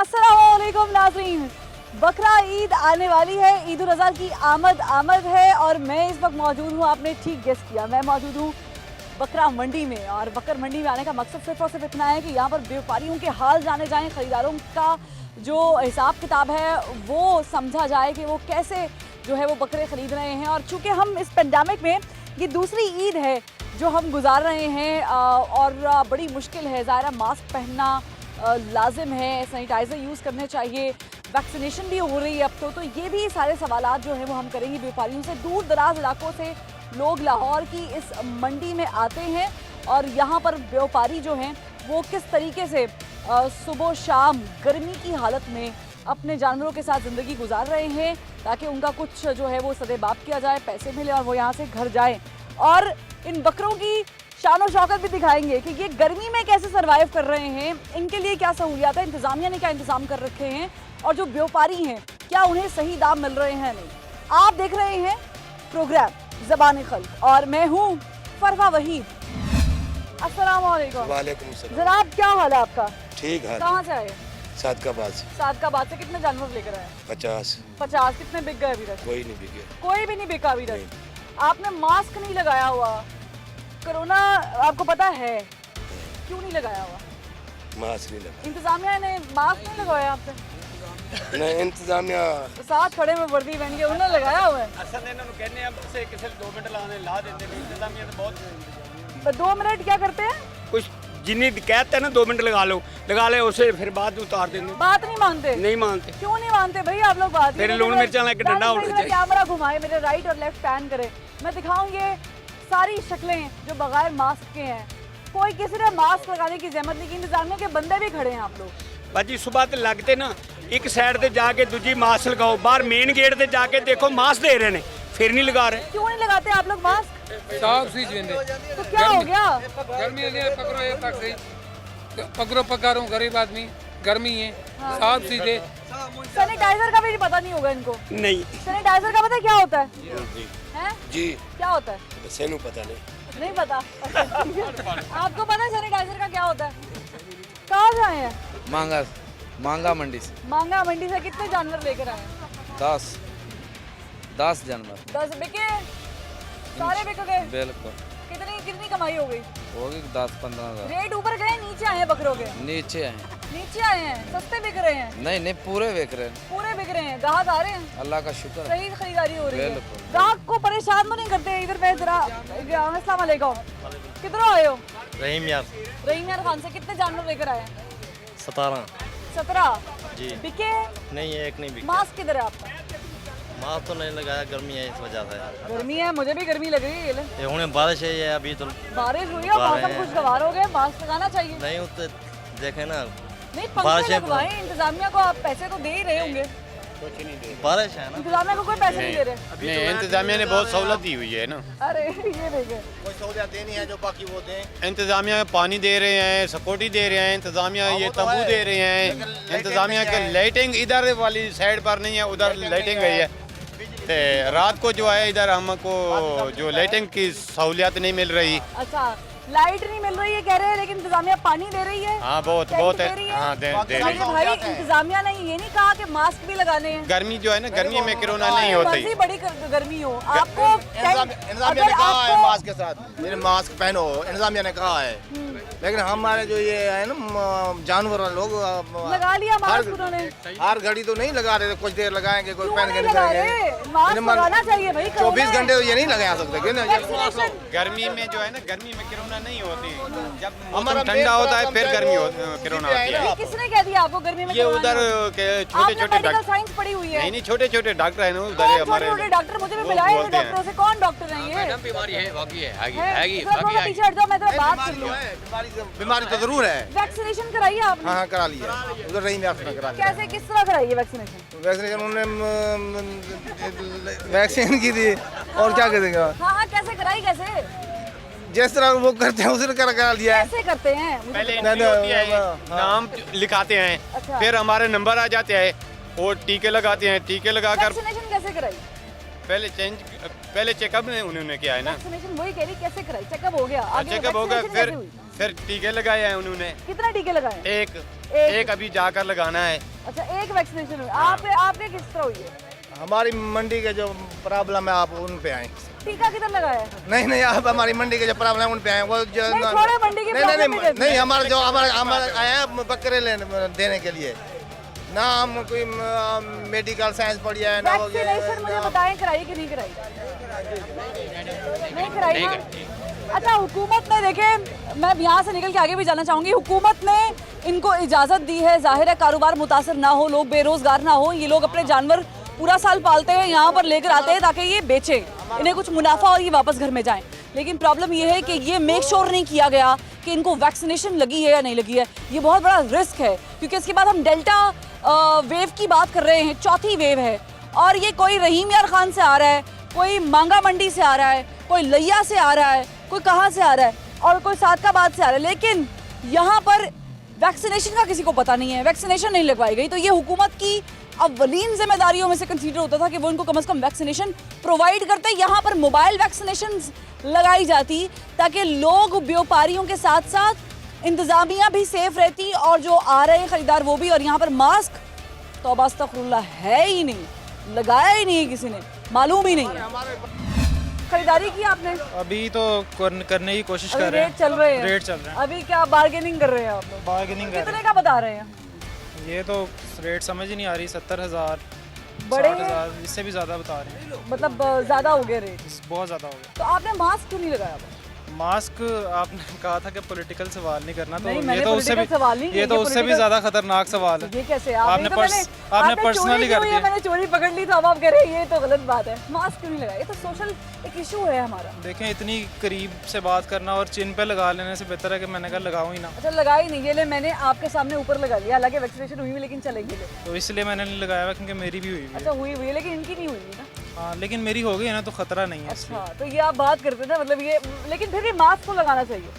अस्सलामुअलैकुम नाज़रीन, बकरा ईद आने वाली है, ईद उल अज़हा की आमद है और मैं इस वक्त मौजूद हूँ, आपने ठीक गेस किया, मैं मौजूद हूँ बकरा मंडी में। और बकर मंडी में आने का मकसद सिर्फ और सिर्फ इतना है कि यहाँ पर व्यापारियों के हाल जाने जाएँ, ख़रीदारों का जो हिसाब किताब है वो समझा जाए कि वो कैसे जो है वो बकरे ख़रीद रहे हैं। और चूँकि हम इस पेंडेमिक में ये दूसरी ईद है जो हम गुजार रहे हैं और बड़ी मुश्किल है, ज़ाहिर है मास्क पहनना लाजिम है, सैनिटाइज़र यूज़ करने चाहिए, वैक्सीनेशन भी हो रही है अब तो ये भी सारे सवालात जो हैं वो हम करेंगे व्यापारियों से। दूर दराज इलाकों से लोग लाहौर की इस मंडी में आते हैं और यहाँ पर व्यापारी जो हैं वो किस तरीके से सुबह शाम गर्मी की हालत में अपने जानवरों के साथ ज़िंदगी गुजार रहे हैं ताकि उनका कुछ जो है वो सदेबाप किया जाए, पैसे मिले और वो यहाँ से घर जाएँ। और इन बकरों की शान और शौकत भी दिखाएंगे कि ये गर्मी में कैसे सरवाइव कर रहे हैं, इनके लिए क्या सहूलियात है, इंतज़ामिया ने क्या इंतज़ाम कर रखे हैं और जो व्यापारी हैं क्या उन्हें सही दाम मिल रहे हैं नहीं। आप देख रहे हैं प्रोग्राम ज़बान खल्क और मैं हूँ फरवा वहीद। अस्सलाम वालेकुम। वालेकुम सलाम। जनाब क्या हाल है आपका? ठीक है। कहाँ से आए? सादकाबाद। सादकाबाद से कितने जानवर लेकर आए? 50। 50। कितने बिक गए अभी तक? कोई नहीं बिके। कोई भी नहीं बिका अभी तक। आपने मास्क नहीं लगाया हुआ, कोरोना आपको पता है, क्यों नहीं लगाया हुआ? मास्क नहीं लगा। इंतजामिया ने मास्क नहीं लगवाया आपसे? नहीं इंतजामिया साथ खड़े में वर्दी पहन के उन्होंने लगाया हुआ है। असल ਇਹਨਾਂ ਨੂੰ ਕਹਿੰਦੇ ਆ ਸੇ ਕਿਸੇ 2 ਮਿੰਟ ਲਾਣੇ ਲਾ ਦਿੰਦੇ ਨੇ ਇੰਤਜ਼ਾਮੀਆ ਤੇ ਬਹੁਤ 2 मिनट क्या करते हैं? कुछ जिन्नी कहते हैं ना 2 मिनट लगा ले उसे फिर बाद में उतार देंगे। बात नहीं मानते? नहीं मानते। क्यों नहीं मानते भाई आप लोग? बात फिर लून मिर्चा लेके डंडा उड़ जाए। कैमरा घुमाए, मेरे राइट और लेफ्ट पैन करे, मैं दिखाऊं ये सारी शक्लें जो बगैर मास्क के हैं। कोई किसी ने मास्क लगाने की जहमत नहीं की, इंतजामिया के बंदे भी खड़े हैं आप लोग। बाजी सुबह तो लगते ना एक साइड से जाके दूजी मास्क लगाओ, बाहर मेन गेट से जाके देखो मास्क दे रहे हैं, फिर नहीं लगा रहे। क्यों नहीं लगाते आप लोग मास्क? साफ सी जिंदे तो क्या हो गया? गर्मी है, पकड़ो ये तक सही पकड़ो पकारो, गरीब आदमी गर्मी है। साफ सीधे सैनिटाइजर का भी पता नहीं होगा इनको। नहीं सैनिटाइजर का पता क्या होता है? जी हैं? जी क्या होता है? सेनू पता नहीं। नहीं पता? आपको पता है सैनिटाइजर का क्या होता है? कहाँ से आए हैं? मांगा मंडी से मांगा मंडी से कितने जानवर लेकर आए हैं? 10 जानवर 10 बिके? सारे बिक गए? बिल्कुल। कितनी कमाई हो गई? होगी 10-15 हज़ार। रेट ऊपर गए नीचे आए हैं बकरों के? नीचे आए नीचे आए हैं, सस्ते बिक रहे हैं? नहीं पूरे बिक रहे हैं। पूरे बिक रहे हैं, ग्राहक आ रहे हैं, अल्लाह का शुक्र है। सही खरीदारी हो रही है। बिल्कुल। ग्राहक को परेशान तो नहीं करते? इधर पे जरा अस्सलाम वालेकुम, किधर आए हो? रहीम यार रहीम यार खान से कितने जानवर लेकर आए हैं? 17 जी। बिके? नहीं एक नहीं बिका। मास्क किधर है आपका? मास्क तो नहीं लगाया, गर्मी है इस वजह से। गर्मी है, मुझे भी गर्मी लग रही है। ये ले। ये हुने बारिश है, ये अभी तो बारिश हुई है, मौसम खुशगवार हो गए, मास्क लगाना चाहिए। नहीं तो देखे ना नहीं बारिश पंखे है। लगवाएं, इंतजामिया को आप पैसे तो दे ही रहे होंगे। बारिश है ना। इंतजामिया को कोई पैसे नहीं दे रहे। नहीं इंतजामिया ने बहुत सहूलत दी हुई है ना। अरे ये देखे, कोई सहूलियत देनी है जो बाकी वो दें। इंतजामिया पानी दे रहे हैं, सिक्योरिटी दे रहे हैं, इंतजामिया ये वो तो तंबू है। दे रहे हैं। लेकिन इंतजामिया लाइटिंग के नहीं है। लाइटिंग इधर वाली साइड पर नहीं है, उधर लाइटिंग गई है। ते रात को जो है इधर हमको जो लाइटिंग की सहूलियत नहीं मिल रही। अच्छा लाइट नहीं मिल रही है कह रहे हैं, लेकिन इंतजामिया पानी दे रही है। हाँ बहुत टैंक बहुत दे है। रही है? हाँ दे अरे रही है। भाई इंतजामिया ने ये नहीं कहा कि मास्क भी लगाने हैं। गर्मी जो है ना, गर्मी में कोरोना नहीं होती। मर्जी बड़ी गर्मी हो आपको इंतजामिया ने कहा है मास्क के साथ ये मास्क पहनो, इंतजामिया ने कहा है, लेकिन हमारे जो ये है ना जानवर वाले लोग लगा लिया मास्क उन्होंने। हर घड़ी तो नहीं लगा रहे, कुछ देर लगाएंगे, कोई क्यों पहन के नहीं लगा निकलेंगे। रहे? मास्क लगाना चाहिए भाई। 24 घंटे तो ये नहीं लगा सकते कि ना। वैक्सीनेशन गर्मी में जो है ना, गर्मी में कोरोना नहीं होती। जब हमारा मौसम ठंडा होता है फिर गर्मी प्रॉब्लम कोरोना है होती है। ये किसने कह दिया आपको गर्मी में? ये कोरोना उधर नहीं होता? के छोटे आपने छोटे मेडिकल डॉक्टर, साइंस पढ़ी हुई है? नहीं छोटे छोटे डॉक्टर है ना उधर कौन हमारे। छोटे डॉक्टर? मुझे भी वो मिलाए बोलते हैं। डॉक्टरों से। कौन डॉक्टर हैं ये? बीमारी है बाकी है थोड़ा पीछे हट जाओ, मैं तो बात कर लूं। बीमारी तो जरूर है। वैक्सीनेशन कराई है आपने? हाँ करा लिया, उधर रही में करा लिया। कैसे किस तरह कराई है वैक्सीनेशन? वैक्सीनेशन उन्होंने वैक्सीन की थी और क्या करेगा, हाँ कैसे कराई? कैसे जिस तरह वो करते हैं उसी तरह करा लिया है। कैसे करते हैं? मुझे पहले बताओ। एंट्री होती है, हाँ। नाम लिखाते हैं, अच्छा। फिर हमारे नंबर आ जाते हैं और टीके लगाते हैं। टीके लगाकर वैक्सीनेशन कैसे कराई? पहले चेकअप उन्होंने किया है ना। वैक्सीनेशन वही कह रही, कैसे कराई? चेकअप हो गया, आगे चेकअप हो गया, वैक्सीनेशन कैसे हुई? फिर टीके लगाए हैं उन्होंने। कितना टीके लगाए? एक अभी जाकर लगाना है। अच्छा, एक वैक्सीनेशन हुई। आपने किस तरह हुई है? हमारी मंडी के जो प्रॉब्लम है आप उन पे आए। टीका किधर लगाया है? नहीं आप हमारी मंडी के जो प्रॉब्लम है उन पे आए। वो जो नहीं, छोड़ो मंडी की problem नहीं इधर। नहीं हमारे जो हमारे आए हैं बकरे देने के लिए ना। हम कोई मेडिकल साइंस पढ़ी है ना। वैक्सीनेशन मुझे बताएं, कराई कि नहीं कराई? नहीं कराई ना? अच्छा, हुकूमत ने, देखे मैं यहाँ से निकल के आगे भी जाना चाहूँगी, हुकूमत ने इनको इजाज़त दी है। जाहिर है कारोबार मुतासर ना हो, लोग बेरोजगार ना हो। ये लोग अपने जानवर पूरा साल पालते हैं, यहाँ पर लेकर आते हैं ताकि ये बेचें, इन्हें कुछ मुनाफा और ये वापस घर में जाएं। लेकिन प्रॉब्लम ये है कि ये मेक श्योर नहीं किया गया कि इनको वैक्सीनेशन लगी है या नहीं लगी है। ये बहुत बड़ा रिस्क है, क्योंकि इसके बाद हम डेल्टा वेव की बात कर रहे हैं, चौथी वेव है। और ये कोई रहीम यार खान से आ रहा है, कोई मांगा मंडी से आ रहा है, कोई लैया से आ रहा है, कोई कहाँ से आ रहा है और कोई सादकाबाद से आ रहा है। लेकिन यहाँ पर वैक्सीनेशन का किसी को पता नहीं है, वैक्सीनेशन नहीं लगवाई गई। तो ये हुकूमत की अव्वलीन जिम्मेदारियों में से कंसीडर होता था कि वो इनको कम से कम वैक्सीनेशन प्रोवाइड करते। यहाँ पर मोबाइल वैक्सीनेशन लगाई जाती ताकि लोग, व्यापारियों के साथ साथ इंतजामिया भी सेफ रहती और जो आ रहे हैं खरीदार वो भी। और यहाँ पर मास्क तौबा अस्तगफिरुल्लाह है ही नहीं, लगाया ही नहीं है किसी ने, मालूम ही नहीं है। खरीदारी की आपने? अभी तो करने की कोशिश अभी कर रहे रेट चल रहे हैं? रेट चल रहे हैं। अभी क्या बार्गेनिंग कर रहे हैं आप लोग? बार्गेनिंग कर कितने का बता रहे हैं? ये तो रेट समझ ही नहीं आ रही। 70,000 बड़े 60,000 इससे भी ज़्यादा बता रहे हैं। मतलब ज़्यादा हो गए रेट। बहुत ज़्यादा हो गया। तो आपने मास्क क्यों नहीं लगाया? मास्क आपने कहा था कि पॉलिटिकल सवाल नहीं करना, तो नहीं, ये मैंने तो उससे भी political सवाल नहीं किया, ये तो ये उससे भी political- ज़्यादा खतरनाक सवाल है। ये कैसे? आपने तो आपने पर्सनली कर दिया। मैंने चोरी पकड़ ली तो अब आप कह रहे हैं ये तो गलत बात है। मास्क क्यों नहीं लगाया? ये तो सोशल एक इशू है हमारा। देखें, इतनी करीब से बात करना और चिन पे लगा लेने से बेहतर है कि मैंने कहा लगाऊं ही ना। अच्छा, लगाई नहीं? ये ले मैंने आपके सामने ऊपर लगा लिया, हालांकि वैक्सीनेशन हुई हुई लेकिन चलेगी ले। तो इसलिए मैंने नहीं लगाया हुआ, क्योंकि मेरी भी हुई हुई है। अच्छा, हुई हुई है लेकिन इनकी नहीं हुई है ना? हाँ, लेकिन मेरी हो गई है ना, तो खतरा नहीं है इसलिए। अच्छा, तो ये आप बात करते थे ना, मतलब ये, लेकिन फिर भी मास्क को लगाना चाहिए।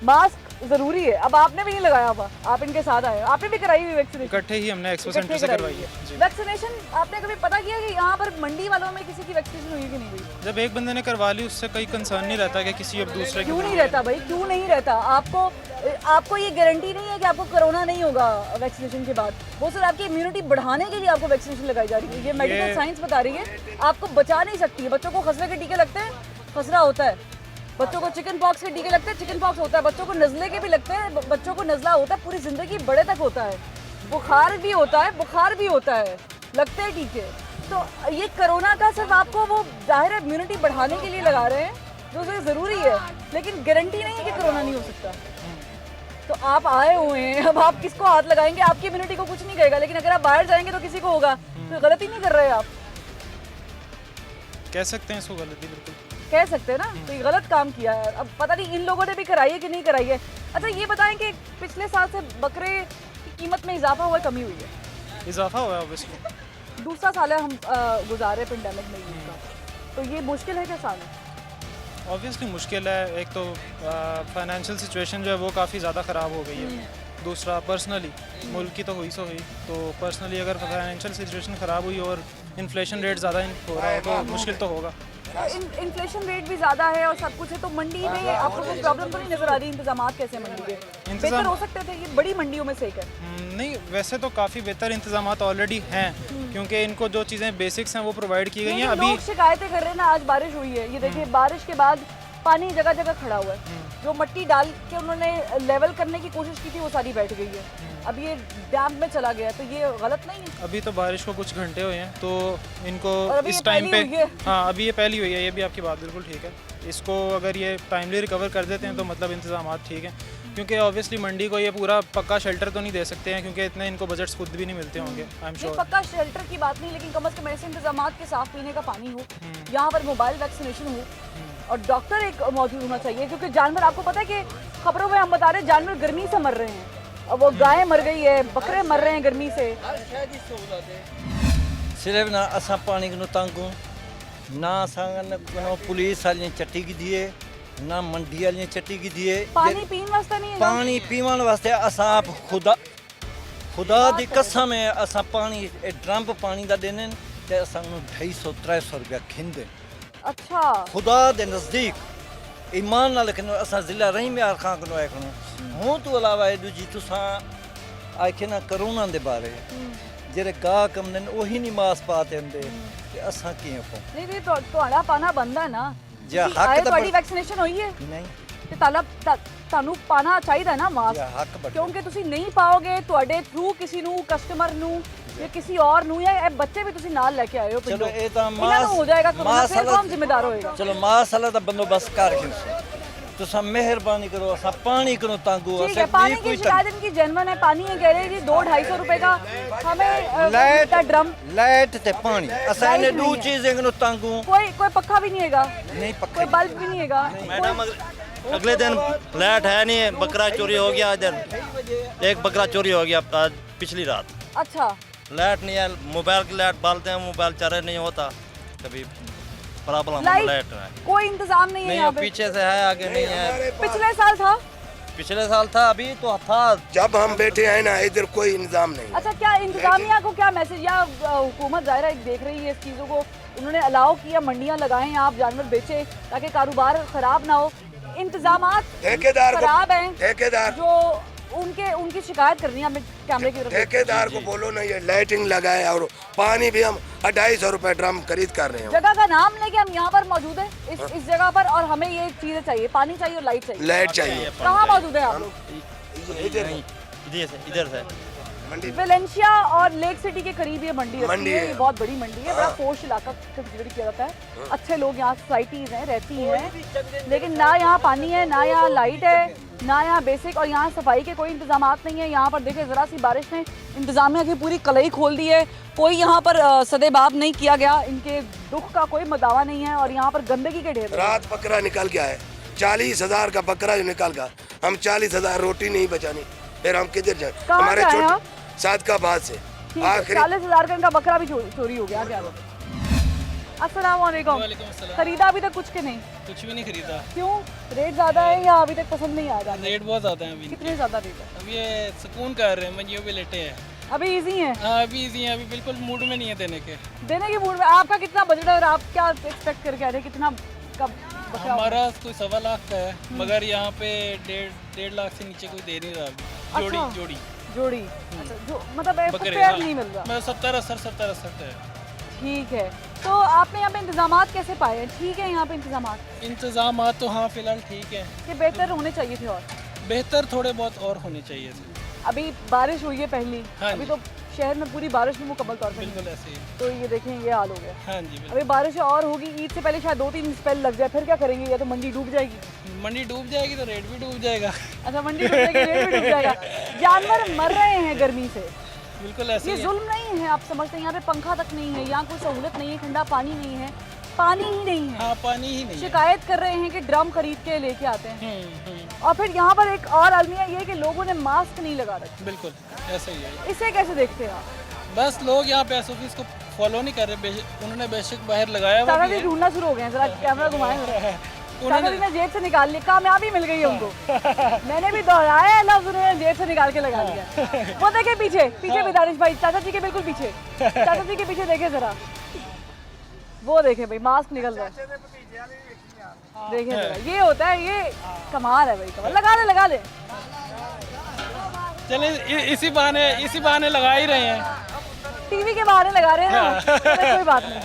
मास्क जरूरी है। अब आपने भी नहीं लगाया हुआ, आप इनके साथ आए, आपने भी कराई हुई वैक्सीनेशन? इकट्ठे ही हमने एक्सपो सेंटर से करवाई है जी। वैक्सीनेशन आपने कभी पता किया कि यहाँ पर मंडी वालों में किसी की वैक्सीनेशन हुई कि नहीं हुई? जब एक बंदे ने करवा ली उससे कोई कंसर्न नहीं रहता कि किसी अब दूसरे क्यों नहीं रहता भाई, क्यों नहीं रहता? आपको ये गारंटी नहीं है कि आपको कोरोना नहीं होगा वैक्सीनेशन के बाद। वो सिर्फ आपकी इम्यूनिटी बढ़ाने के लिए आपको वैक्सीनेशन लगाई जा रही है। ये मेडिकल साइंस बता रही है, आपको बचा नहीं सकती है। बच्चों को खसरे के टीके लगते हैं, खसरा होता है। बच्चों को चिकन पॉक्स के टीके लगते हैं, चिकन पॉक्स होता है। बच्चों को नज़ले के भी लगते हैं, बच्चों को नज़ला होता है, पूरी ज़िंदगी बड़े तक होता है। बुखार भी होता है, बुखार भी होता है, लगते हैं टीके। तो ये कोरोना का सिर्फ आपको वो जाहिर है इम्यूनिटी बढ़ाने के लिए लगा रहे हैं, जो ज़रूरी है, लेकिन गारंटी नहीं है कि कोरोना नहीं हो सकता। तो आप आए हुए हैं, अब आप किसको हाथ लगाएंगे? आपकी इम्यूनिटी को कुछ नहीं कहेगा, लेकिन अगर आप बाहर जाएंगे तो किसी को होगा। तो गलती नहीं कर रहे आप? कह सकते हैं इसको गलती, बिल्कुल कह सकते हैं ना। तो ये गलत काम किया है। अब पता नहीं इन लोगों ने भी कराई है कि नहीं कराई है। अच्छा, ये बताएं कि पिछले साल से बकरे की कीमत में इजाफा हुआ है, कमी हुई है? इजाफा हुआ है ऑब्वियसली। दूसरा साल है हम गुजारे पेंडेमिक में इसका, तो ये मुश्किल है क्या साल? ऑब्वियसली मुश्किल है। एक तो फाइनेंशियल सिचुएशन जो है वो काफ़ी ज़्यादा ख़राब हो गई है। दूसरा पर्सनली मुल्क की तो हुई सो हुई, तो पर्सनली अगर फाइनेंशियल सिचुएशन ख़राब हुई और इन्फ्लेशन रेट ज़्यादा हो रहा है तो मुश्किल तो होगा। इन्फ्लेशन रेट भी ज़्यादा है और सब कुछ है, तो मंडी में आपको कोई प्रॉब्लम तो नहीं नजर आ रही? इंतजाम कैसे मंडी के बेहतर हो सकते थे? ये बड़ी मंडियों में से एक है। नहीं, वैसे तो काफ़ी बेहतर इंतजाम ऑलरेडी हैं, क्योंकि इनको जो चीज़ें बेसिक्स हैं वो प्रोवाइड की गई हैं। अभी लोग शिकायतें कर रहे हैं ना, आज बारिश हुई है, ये देखिए बारिश के बाद पानी जगह जगह खड़ा हुआ है। जो मिट्टी डाल के उन्होंने लेवल करने की कोशिश की थी वो सारी बैठ गई है, अब ये डैम में चला गया, तो ये गलत नहीं है? अभी तो बारिश को कुछ घंटे हुए हैं, तो इनको अभी इस ये टाइम पे पहली हुई है। हाँ, अभी ये पहली हुई है, ये भी आपकी बात बिल्कुल ठीक है। इसको अगर ये टाइमली रिकवर कर देते हैं तो मतलब इंतजाम ठीक हैं, क्योंकि ऑब्वियसली मंडी को ये पूरा पक्का शेल्टर तो नहीं दे सकते हैं, क्योंकि इतने इनको बजट्स खुद भी नहीं मिलते होंगे। आई एम श्योर पक्का शेल्टर की बात नहीं, लेकिन कम से कम ऐसे इंतजाम के साफ पीने का पानी हो, यहाँ पर मोबाइल वैक्सीनेशन हो और डॉक्टर एक मौजूद होना चाहिए, क्योंकि जानवर, आपको पता है कि खबरों में हम बता रहे हैं जानवर गर्मी से मर रहे हैं। अब वो गायें मर गई है, बकरे मर रहे हैं गर्मी से। सिर्फ ना असा पानी को तंग हूँ, ना असा पुलिस वाली चट्टी की दिए, ना मंडी वाली चट्टी की दिए। पानी पीने वास्ते नहीं है? पानी पीवन वास्ते असा आप खुदा दी कसम है, असा पानी ड्रम पानी का देने ते असा 250-300 रुपया खिंदे। अच्छा, खुदा दे नज़दीक ईमान नाल कनो असा जिला रहीम यार खां कनो आखनो हूं तो अलावा दूजी तुसा आखे ना कोरोना दे बारे ਜਿਹੜੇ ਗਾਹਕ ਆਉਂਦੇ ਨੇ ਉਹੀ ਨਹੀਂ ਮਾਸ ਪਾ ਤੇ ਹੁੰਦੇ ਤੇ ਅਸਾਂ ਕਿਵੇਂ ਪਾਉਂ ਨਹੀਂ ਵੀ ਤੁਹਾਡਾ ਪਾਣਾ ਬੰਦਾ ਨਾ ਜਾਂ ਤੁਸੀਂ ਹੱਕ ਆਏ, ਤਾਂ ਤੁਹਾਡੀ ਵੈਕਸੀਨੇਸ਼ਨ ਹੋਈ ਹੈ ਨਹੀਂ ਤੇ ਤੁਹਾਨੂੰ ਪਾਣਾ ਚਾਹੀਦਾ ਨਾ ਮਾਸਕ, ਜਾਂ ਹੱਕ ਬਣ ਕਿਉਂਕਿ ਤੁਸੀਂ ਨਹੀਂ ਪਾਓਗੇ ਤੁਹਾਡੇ ਥਰੂ ਕਿਸੇ ਨੂੰ ਕਸਟਮਰ ਨੂੰ ਜਾਂ ਕਿਸੇ ਔਰ ਨੂੰ ਜਾਂ ਇਹ ਬੱਚੇ ਵੀ ਤੁਸੀਂ ਨਾਲ ਲੈ ਕੇ ਆਏ ਹੋ ਚਲੋ ਪਿੰਡੋਂ, ਇਹ ਤਾਂ ਇਹਨਾਂ ਨੂੰ ਹੋ ਜਾਏਗਾ ਕਰੋਨਾ, ਫਿਰ ਵਾਲਾ- ਕੌਣ ਜ਼ਿੰਮੇਦਾਰ ਹੋਏਗਾ? ਚਲੋ ਮਾਸ ਵਾਲਾ ਦਾ ਬੰਦੋਬस्त ਕਰ ਗਿਓ ਤੁਸੀਂ ਮਿਹਰਬਾਨੀ करो असा पानी करो तांगो ठीक है, पानी की शिकायत इनकी जेन्युइन है, पानी है कह रहे हैं जी 200-250 रुपए का हमें लाइट का ड्रम, लाइट ते पानी असा लाइट ने दो नहीं है। चीजें नो तांगो कोई पक्का भी नहीं हैगा, नहीं कोई पक्का बल्ब भी नहीं हैगा, मैडम अगले दिन लाइट है नहीं, बकरा चोरी हो गया इधर, एक बकरा चोरी हो गया आज पिछली रात। अच्छा लाइट नहीं है, मोबाइल की लाइट बालते हैं, मोबाइल चार्ज नहीं होता, कभी प्रॉब्लम लाइट लाइट है कोई इंतजाम नहीं है नहीं, यहाँ अब पे। पीछे से है आगे नहीं है। पिछले साल था, पिछले साल था, अभी तो था। जब हम बैठे हैं ना इधर कोई इंतजाम नहीं। अच्छा क्या इंतजामिया को क्या मैसेज, या हुकूमत ज़ाहिर है देख रही है इस चीज़ों को, उन्होंने अलाउ किया मंडियाँ लगाएं, आप जानवर बेचें ताकि कारोबार ख़राब ना हो, इंतजामात ठेकेदार को खराब हैं ठेकेदार जो उनकी शिकायत करनी है हमें कैमरे की तरफ। ठेकेदार को बोलो ना ये लाइटिंग लगाए और पानी भी हम 250 रुपए ड्रम खरीद कर रहे हैं। जगह का नाम लेके हम यहाँ पर मौजूद है इस जगह पर, और हमें ये चीजें चाहिए, पानी चाहिए और लाइट चाहिए। लाइट चाहिए। कहाँ मौजूद है आप लोग? इधर से मंडी वेलेंशिया और लेक सिटी के करीब ये मंडी मंडी है, है। ये बहुत बड़ी मंडी है, बड़ा पोश इलाका कंसिडर किया जाता है, अच्छे लोग यहाँ सोसाइटीज हैं रहती हैं, लेकिन ना यहाँ पानी है, ना यहाँ लाइट है, ना यहाँ बेसिक, और यहाँ सफाई के कोई इंतजाम नहीं है। यहाँ पर देखिए ज़रा सी बारिश ने इंतजामिया की पूरी कलई खोल दी है, कोई यहाँ पर सदेबाब नहीं किया गया, इनके दुख का कोई मदावा नहीं है, और यहाँ पर गंदगी के ढेर। रात बकरा निकल गया है, 40,000 का बकरा जो निकल गया, हम 40,000 रोटी नहीं बचानी, फिर हम किधर जाए? कहाँ हमारे से आए आप? सादकाबाद से ठीक है, 40,000 का इनका बकरा भी चोरी हो गया। क्या अस्सलाम वालेकुम। खरीदा अभी तक कुछ के नहीं? कुछ भी नहीं खरीदा। क्यों? रेट ज्यादा है या अभी तक पसंद नहीं आया? रेट बहुत ज़्यादा है अभी। कितने ज्यादा रेट है? अब ये सुकून कर रहे हैं, मंजियों पे लेटे हैं। अभी इजी है, हाँ अभी इजी है, अभी बिल्कुल मूड में नहीं है देने के। देने की मूड में। आपका कितना बजट है और आप क्या एक्सपेक्ट करके आ रहे हैं, कितना कब बकरा? हमारा कोई 1.25 लाख का है, मगर यहाँ पे 1.5 लाख से नीचे कोई दे नहीं रहा। जोड़ी अच्छा। जोड़ी जोड़ी, अच्छा, जो मतलब बकरे पेयर नहीं मिल रहा। मैं 70-80 है। ठीक है, तो आपने यहाँ पे इंतजामात कैसे पाए हैं? ठीक है यहाँ पे इंतजामात इंतजाम तो हाँ फिलहाल ठीक है, कि बेहतर होने चाहिए थे और? बेहतर थोड़े बहुत और होने चाहिए थे। अभी बारिश हुई है पहली, हाँ अभी जी। तो शहर में पूरी बारिश भी मुकम्मल तौर पर बिल्कुल ऐसे ही। तो ये देखें ये हाल हो गया। हाँ जी बिल्कुल। अभी बारिश और होगी, ईद से पहले शायद 2-3 स्पेल लग जाए, फिर क्या करेंगे? या तो मंडी डूब जाएगी। मंडी डूब जाएगी तो रेट भी डूब जाएगा। अच्छा मंडी डूब जाएगी, रेट भी डूब जाएगा, जानवर मर रहे हैं गर्मी से। बिल्कुल ऐसे ये ही है। जुल्म नहीं है, आप समझते हैं? यहाँ पे पंखा तक नहीं है, यहाँ कोई सहूलत नहीं है, ठंडा पानी नहीं है, पानी ही नहीं है। हाँ पानी ही नहीं है। शिकायत कर रहे हैं कि ड्रम खरीद के लेके आते हैं, और फिर यहाँ पर एक और अलमिया ये है कि लोगों ने मास्क नहीं लगा रखे। बिल्कुल ऐसा ही है। इसे कैसे देखते हैं आप? बस लोग यहाँ पे एस इसको फॉलो नहीं कर रहे, उन्होंने बेशक बाहर लगाया हुआ चाचा भी जी है। ढूंढना शुरू हो गए हैं, जरा कैमरा घुमाएं। चाचा उन्होंने जी ने जेब से निकाल लिया, कामयाबी मिल गई है उनको। मैंने भी दोहराया है लफ्ज़, उन्होंने जेब से निकाल के लगा लिया। वो देखे पीछे पीछे भी दानिश भाई, चाचा जी के बिल्कुल पीछे, चाचा जी के पीछे देखे जरा, वो देखे भाई मास्क निकल रहा है, देखे जरा, ये होता है, ये कमाल है भाई, कमाल। लगा ले चले इसी बहाने लगा ही रहे हैं। टीवी के बहाने लगा रहे हैं ना, चलो कोई बात नहीं।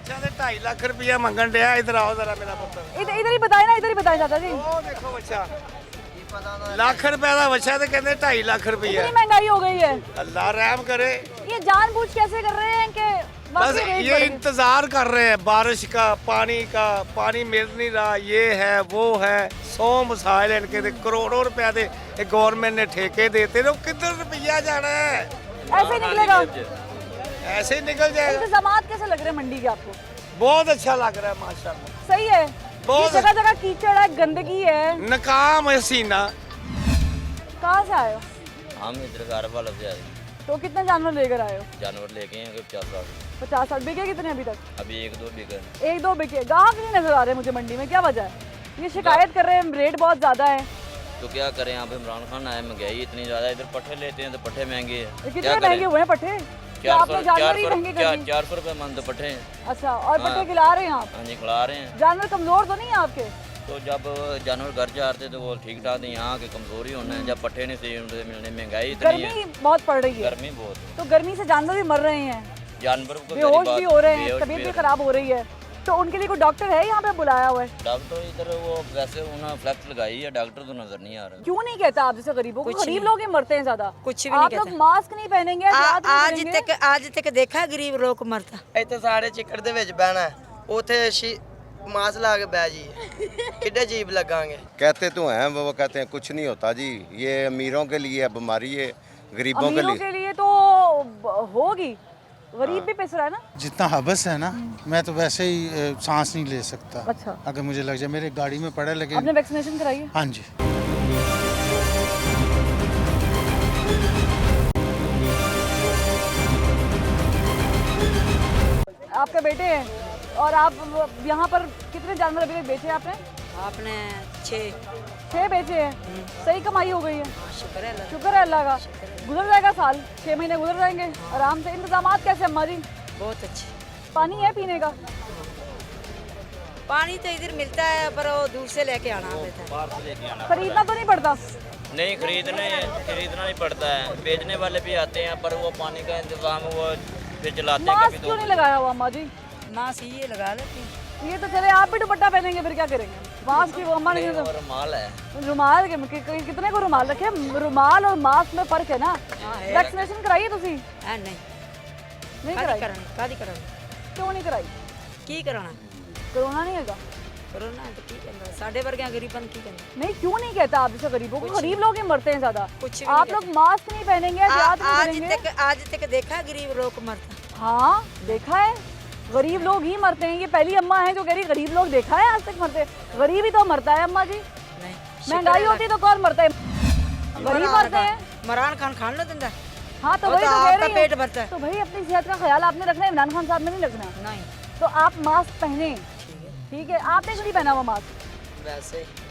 2.5 लाख रुपया मंगन दिया, इधर आओ जरा मेरा पुत्र। इधर ही बताए ना, इधर ही बताए चाचा जी। ਉਹ ਦੇਖੋ ਬੱਚਾ ਲੱਖ ਰੁਪਏ ਦਾ ਬੱਚਾ ਤੇ ਕਹਿੰਦੇ 2.5 ਲੱਖ ਰੁਪਇਆ। इतनी महंगाई हो गई है, अल्लाह रहम करे। ये जानबूझ कैसे कर रहे हैं कि बस वाकई रेट ये बढ़ेंगे? इंतजार कर रहे हैं बारिश का, पानी मिल नहीं रहा, ये है वो है, 100 मसाइल हैं इनके, करोड़ों रुपया दे गवर्नमेंट ने ठेके देते, तो किधर रुपया जाना है? ऐसे ही निकलेगा। ऐसे ही निकल जाएगा। इंतजामात कैसे लग रहे हैं मंडी के आपको? बहुत अच्छा लग रहा है माशाल्लाह। सही है, बहुत जगह जगह कीचड़ है, गंदगी है। नकाम है सीना। कहाँ से आए हो? हम इधर घर वालों से आए, तो कितने जानवर लेकर आए हो? जानवर लेके हैं 50 50-60 बिके कितने अभी तक? अभी 1-2 बिके। 1-2 बिके। गाहक नहीं नजर आ रहे मुझे मंडी में, क्या वजह है? ये शिकायत कर रहे हैं रेट बहुत ज्यादा है। तो क्या करें, यहाँ पे इमरान खान आए, महंगाई इतनी ज़्यादा, इधर पट्टे लेते हैं तो पट्टे महंगे हैं। कितने क्या महंगे करें? हुए हैं पट्टे? क्या आपने जानवर ही महंगे कर दिए? 400 रुपये मन तो पट्टे हैं। अच्छा, और पट्टे खिला रहे हैं आप? हाँ जी खिला रहे हैं। जानवर कमजोर तो नहीं है आपके? तो जब जानवर घर जाते तो वो ठीक ठाक थे, यहाँ के कमजोरी होना है, जब पट्टे नहीं सही उनसे मिलने, महंगाई इतनी है, गर्मी बहुत पड़ रही है, गर्मी बहुत है, तो गर्मी से जानवर भी मर रहे हैं, जानवर को बेहोश भी हो रहे हैं, तबीयत भी खराब हो रही है, तो उनके लिए कोई डॉक्टर है यहाँ पे बुलाया हुआ है? डॉक्टर इधर वो वैसे उन्होंने फ्लैक्स लगाई है, डॉक्टर तो नजर नहीं आ रहा। क्यों नहीं कहता आप जैसे गरीबों को? गरीब लोग ही मरते हैं ज्यादा। कुछ भी आप लोग मास्क नहीं पहनेंगे, एहतियात नहीं करेंगे। आज तक देखा गरीब लोग मरता। ਇੱਥੇ ਸਾਰੇ ਚਿੱਕੜ ਦੇ ਵਿੱਚ ਬਹਿਣਾ ਉਥੇ ਮਾਸ ਲਾ ਕੇ ਬਹਿ ਜੀ ਕਿੱਡੇ ਜੀਬ ਲੱਗਾਂਗੇ। कहते तो हैं वो कहते हैं कुछ नहीं होता जी, ये अमीरों के लिए बीमारी है, गरीबों के अमीरों लिए। के लिए तो होगी, गरीब भी पिस रहा है ना। जितना हबस है ना, मैं तो वैसे ही सांस नहीं ले सकता। अच्छा, अगर मुझे लग जाए, मेरे गाड़ी में पड़ा लगे। आपने वैक्सीनेशन कराई है? हाँ जी। आपके बेटे हैं और आप यहाँ पर कितने जानवर अभी तक बेचे आपने? आपने 6 बेचे हैं। सही कमाई हो गई है, शुक्र है अल्लाह का। गुजर जाएगा साल, 6 महीने गुजर जाएंगे आराम से। इंतजामात कैसे अम्मा जी? बहुत अच्छे। पानी है पीने का? पानी तो इधर मिलता है पर वो दूर से लेके आना पड़ता है। खरीदना तो नहीं पड़ता? नहीं खरीदना नहीं पड़ता है, बेचने वाले भी आते हैं, पर वो पानी का इंतजाम वो फिर चलाते हैं। मास्क क्यों नहीं लगाया हुआ अम्मा जी? मास्क ये लगा लेते हैं। ये तो चले, आप भी दुपट्टा पहनेंगे फिर क्या करेंगे? मास्क की वो अम्मा ने और रुमाल है। रुमाल कितने को रुमाल रखे? रुमाल और मास्क में फर्क है ना। वैक्सीनेशन कराइए तुसी? नहीं कराई? करानी क्यों नहीं कराई? की कराना? कोरोना नहीं हैगा? कोरोना है तो की कहना, साढ़े वर्ग गरीबन की कहना। नहीं क्यों नहीं कहता आप जैसे गरीबों को? गरीब लोग ही मरते हैं ज्यादा। कुछ भी आप नहीं लोग मास्क नहीं पहनेंगे, एहतियात नहीं करेंगे। आज तक देखा गरीब लोग मरता। हाँ देखा है, गरीब लोग ही मरते हैं। ये पहली अम्मा है जो कह रही गरीब लोग देखा है आज तक मरते। गरीब ही तो मरता है अम्मा जी। नहीं महंगाई होती तो कौन मरता है? गरीब मरते हैं। इमरान खान खान लो दिंदा। हाँ तो वही तो कह रही पेट हूँ। भरता है तो भाई अपनी सेहत का ख्याल आपने रखना है, इमरान खान साहब ने नहीं रखना। नहीं तो आप मास्क पहने, ठीक है? आपने क्यों नहीं पहना हुआ मास्क?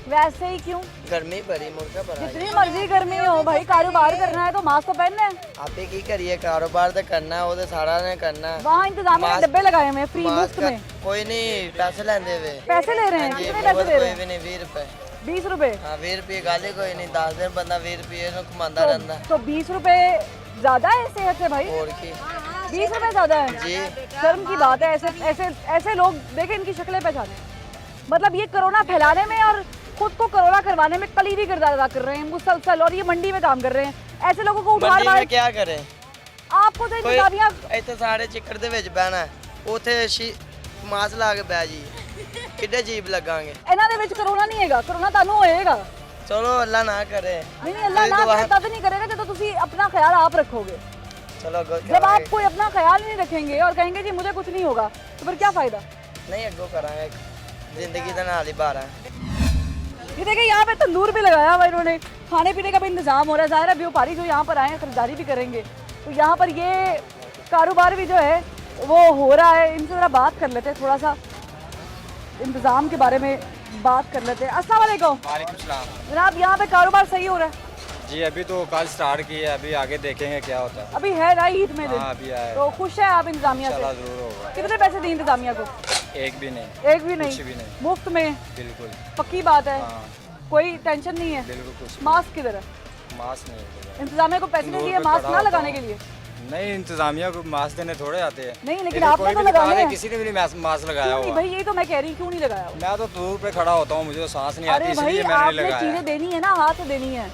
वैसे ही क्यों? गर्मी बड़ी मुर्गा बड़ा जितनी मर्जी गर्मी हो भाई, कारोबार करना है तो मास्क तो पहनना है। आप ही की करिए, कारोबार तो करना है, वो तो सारा ने करना है। वहाँ इंतजामिया ने डब्बे लगाए हुए हैं फ्री मुफ्त में। कोई नहीं पैसे लेंदे वे। पैसे ले रहे हैं? कितने पैसे ले रहे हैं? कोई भी नहीं, 20 रुपए। 20 रुपए? हाँ 20 रुपये गाले कोई नहीं, 10 दिन बंदा 20 रुपये कमाता रहता। तो 20 रुपए ज्यादा है सेहत से भाई? और की 20 रुपए ज्यादा है जी। शर्म की बात है। ऐसे लोग देखे, इनकी शक्लें पहचाने। मतलब ये कोरोना फैलाने में और खुद को कोरोना करवाने में कलीदी किरदार अदा कर रहे हैं मुसलसल, और ये मंडी में काम कर रहे हैं। ऐसे लोगों को उठार मंडी में क्या करें? आपको तो इंतजामिया ਇੱਥੇ ਸਾਰੇ ਚਿੱਕੜ ਦੇ ਵਿੱਚ ਬਹਿਣਾ ਉਥੇ ਮਾਸ ਲਾ ਕੇ ਬਹਿ ਜੀ ਕਿੱਡੇ ਜੀਬ ਲੱਗਾਂਗੇ। ਇਹਨਾਂ ਦੇ ਵਿੱਚ कोरोना नहीं हैगा, कोरोना ਤੁਹਾਨੂੰ होएगा। चलो अल्लाह ना करे। नहीं अल्लाह ना करे तब नहीं करेगा जब तुसी अपना ख्याल आप रखोगे। चलो जब आप कोई अपना ख्याल नहीं रखेंगे और कहेंगे जी मुझे कुछ नहीं होगा तो फिर क्या फायदा? नहीं अगो करांगे, जिंदगी का नाल ही बार है। ये देखिए यहाँ पे तंदूर भी लगाया हुआ इन्होंने, खाने पीने का भी इंतजाम हो रहा है। ज़ाहिर है व्यापारी जो यहाँ पर आए हैं खरीदारी भी करेंगे, तो यहाँ पर ये कारोबार भी जो है वो हो रहा है। इनसे ज़रा बात कर लेते हैं, थोड़ा सा इंतज़ाम के बारे में बात कर लेते हैं। अस्सलाम वालेकुम। वालेकुम सलाम। जनाब यहाँ पे कारोबार सही हो रहा है? जी अभी तो कल स्टार्ट किया है, अभी आगे देखेंगे क्या होता है। अभी है ना ईद में दिन, हाँ अभी आए, तो खुश है आप इंतजामिया से? जरूर होगा। कितने पैसे दिए इंतजामिया को? एक भी नहीं, एक भी कुछ भी नहीं, नहीं, मुफ्त में? बिल्कुल। पक्की बात है, हाँ कोई टेंशन नहीं है? बिल्कुल कुछ मास्क किधर है? मास्क नहीं है। इंतजामिया को पैसे नहीं दिए मास्क ना लगाने के लिए? नहीं इंतजामिया को मास्क देने थोड़े आते हैं। नहीं लेकिन इधर आपने कोई तो भी दुकान लगाने है, हैं। किसी ने भी नहीं मास्क लगाया क्यों नहीं हुआ। भाई, यही तो मैं कह रही हूँ, क्यों नहीं लगाया हुआ? मैं तो दूर पे खड़ा होता हूँ, मुझे तो सांस नहीं आती, अरे भाई इसलिए मैंने नहीं आपने लगाया। चीजें देनी है ना, हाथ से देनी है।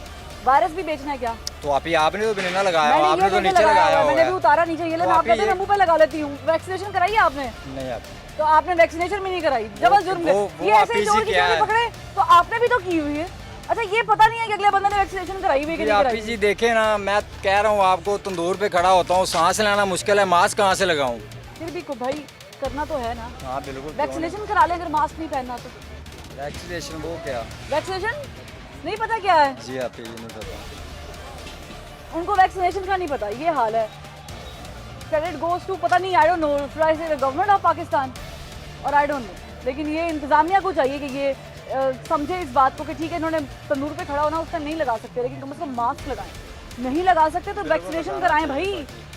वायरस भी बेचना है क्या? तो आपने तो बिना लगाया, मैंने आपने ये तो नीचे नीचे लगाया हुआ मैंने भी है। उतारा नीचे, ये ले मैं तो आप कहते आप हैं मैं मुंह पे लगा लेती हूँ। वैक्सीनेशन कराई है आपने? नहीं आती। तो आपने वैक्सीनेशन भी नहीं कराई, जबरदस्त जुर्म है। वो ये ऐसे आप चोर की क्या चोरी है? पकड़े तो आपने भी तो की हुई है। अच्छा ये पता नहीं है कि अगले बंदे ने वैक्सीनेशन कराई हुई है कि नहीं आप कराई? जी देखे ना, मैं कह रहा हूँ आपको, तंदूर पे खड़ा होता हूँ, सांस लेना मुश्किल है, मास्क कहाँ से लगाऊं? फिर भी भाई करना तो है ना। हाँ बिल्कुल। वैक्सीनेशन करा ले अगर मास्क नहीं पहनना तो। वैक्सीनेशन वो क्या? वैक्सीनेशन नहीं पता क्या है? जी आप ये नहीं पता। उनको वैक्सीनेशन का नहीं पता, ये हाल है। क्रेडिट गोज टू पता नहीं, I don't know, government of Pakistan और आई डोंट नो। लेकिन ये इंतजामिया को चाहिए कि ये समझे इस बात को कि ठीक है इन्होंने तंदूर पे खड़ा होना उस टाइम नहीं लगा सकते, लेकिन कम से कम मास्क लगाएं। नहीं लगा सकते तो वैक्सीनेशन कराएं भाई,